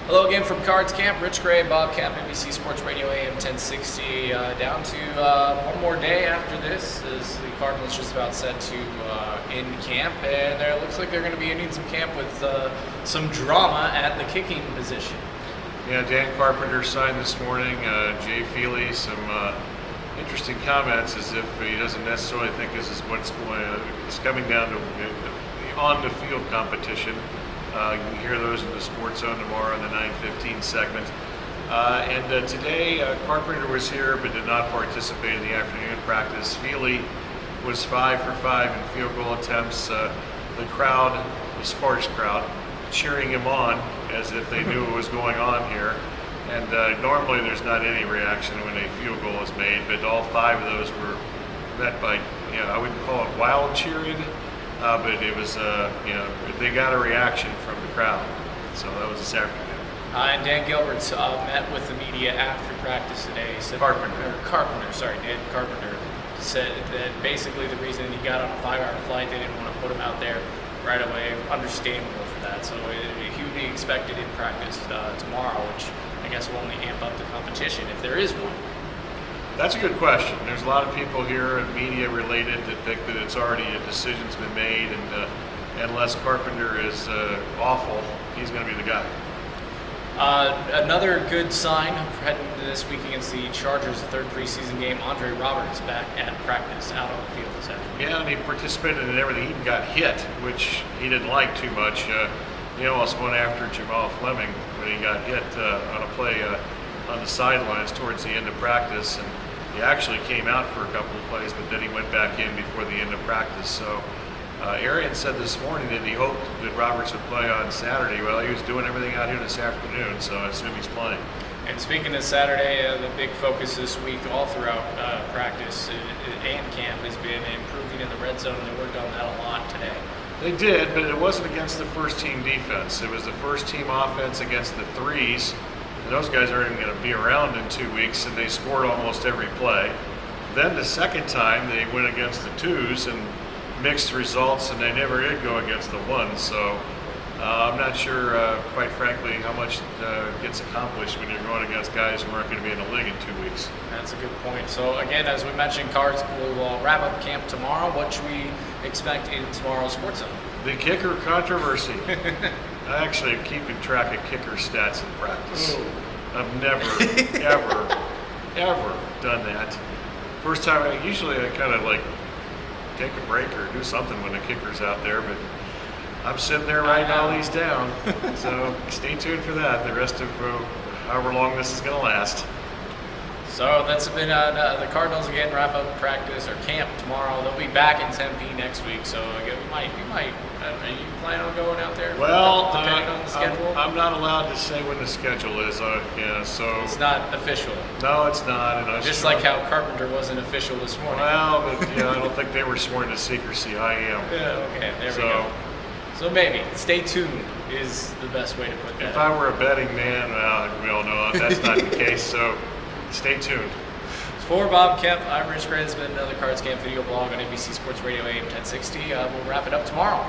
Hello again from Cards Camp. Rich Gray, Bob Kemp, NBC Sports Radio AM 1060. Down to one more day after this as the Cardinals just about set to end camp, and it looks like they're going to be ending some camp with some drama at the kicking position. Yeah, Dan Carpenter signed this morning. Jay Feely, some interesting comments as if he doesn't necessarily think this is what's going. It's coming down to on-the-field competition. You can hear those in the Sports Zone tomorrow in the 9:15 segment. Today, Carpenter was here but did not participate in the afternoon practice. Feely was 5 for 5 in field goal attempts. The crowd, the sparse crowd, cheering him on as if they knew what was going on here. And normally there's not any reaction when a field goal is made, but all 5 of those were met by, I wouldn't call it wild cheering, but it was, they got a reaction from the crowd. So that was this afternoon. And Dan Gilbert met with the media after practice today. Dan Carpenter said that basically the reason he got on a 5-hour flight, they didn't want to put him out there right away. Understandable for that. So he would be expected in practice tomorrow, which I guess will only amp up the competition if there is one. That's a good question. There's a lot of people here, media related, that think that it's already a decision's been made, and unless Carpenter is awful, he's going to be the guy. Another good sign heading into this week against the Chargers, the third preseason game. Andre Roberts back at practice, out on the field this afternoon. Yeah, and he participated in everything. He even got hit, which he didn't like too much. He almost went after Jamal Fleming when he got hit on a play on the sidelines towards the end of practice, and he actually came out for a couple of plays, but then he went back in before the end of practice. So Arian said this morning that he hoped that Roberts would play on Saturday. Well, he was doing everything out here this afternoon, so I assume he's playing. And speaking of Saturday, the big focus this week all throughout practice and camp has been improving in the red zone. They worked on that a lot today. They did, but it wasn't against the first-team defense. It was the first-team offense against the threes. And those guys aren't even going to be around in 2 weeks, and they scored almost every play. Then the second time, they went against the twos and mixed results, and they never did go against the ones. So I'm not sure, quite frankly, how much gets accomplished when you're going against guys who aren't going to be in the league in 2 weeks. That's a good point. So again, as we mentioned, Cards will wrap up camp tomorrow. What should we expect in tomorrow's Sports Zone? The kicker controversy. I actually am keeping track of kicker stats in practice. Ooh. I've never, ever done that. First time, usually I kind of like take a break or do something when the kicker's out there, but I'm sitting there writing all these down. So stay tuned for that, the rest of however long this is going to last. So that's been the Cardinals again wrap up practice or camp tomorrow. They'll be back in Tempe next week. So again, we might. Are you planning on going out there? Well, depending on the schedule. I'm not allowed to say when the schedule is. So it's not official. No, it's not. And just like how Carpenter wasn't official this morning. Well, but I don't think they were sworn to secrecy. I am. Yeah. Okay. There we go. So maybe stay tuned is the best way to put that. If I were a betting man, we all know that's not the case. So. Stay tuned. For Bob Kemp, I'm Rich Gray. It's been another Cards Camp video blog on NBC Sports Radio AM 1060. We'll wrap it up tomorrow.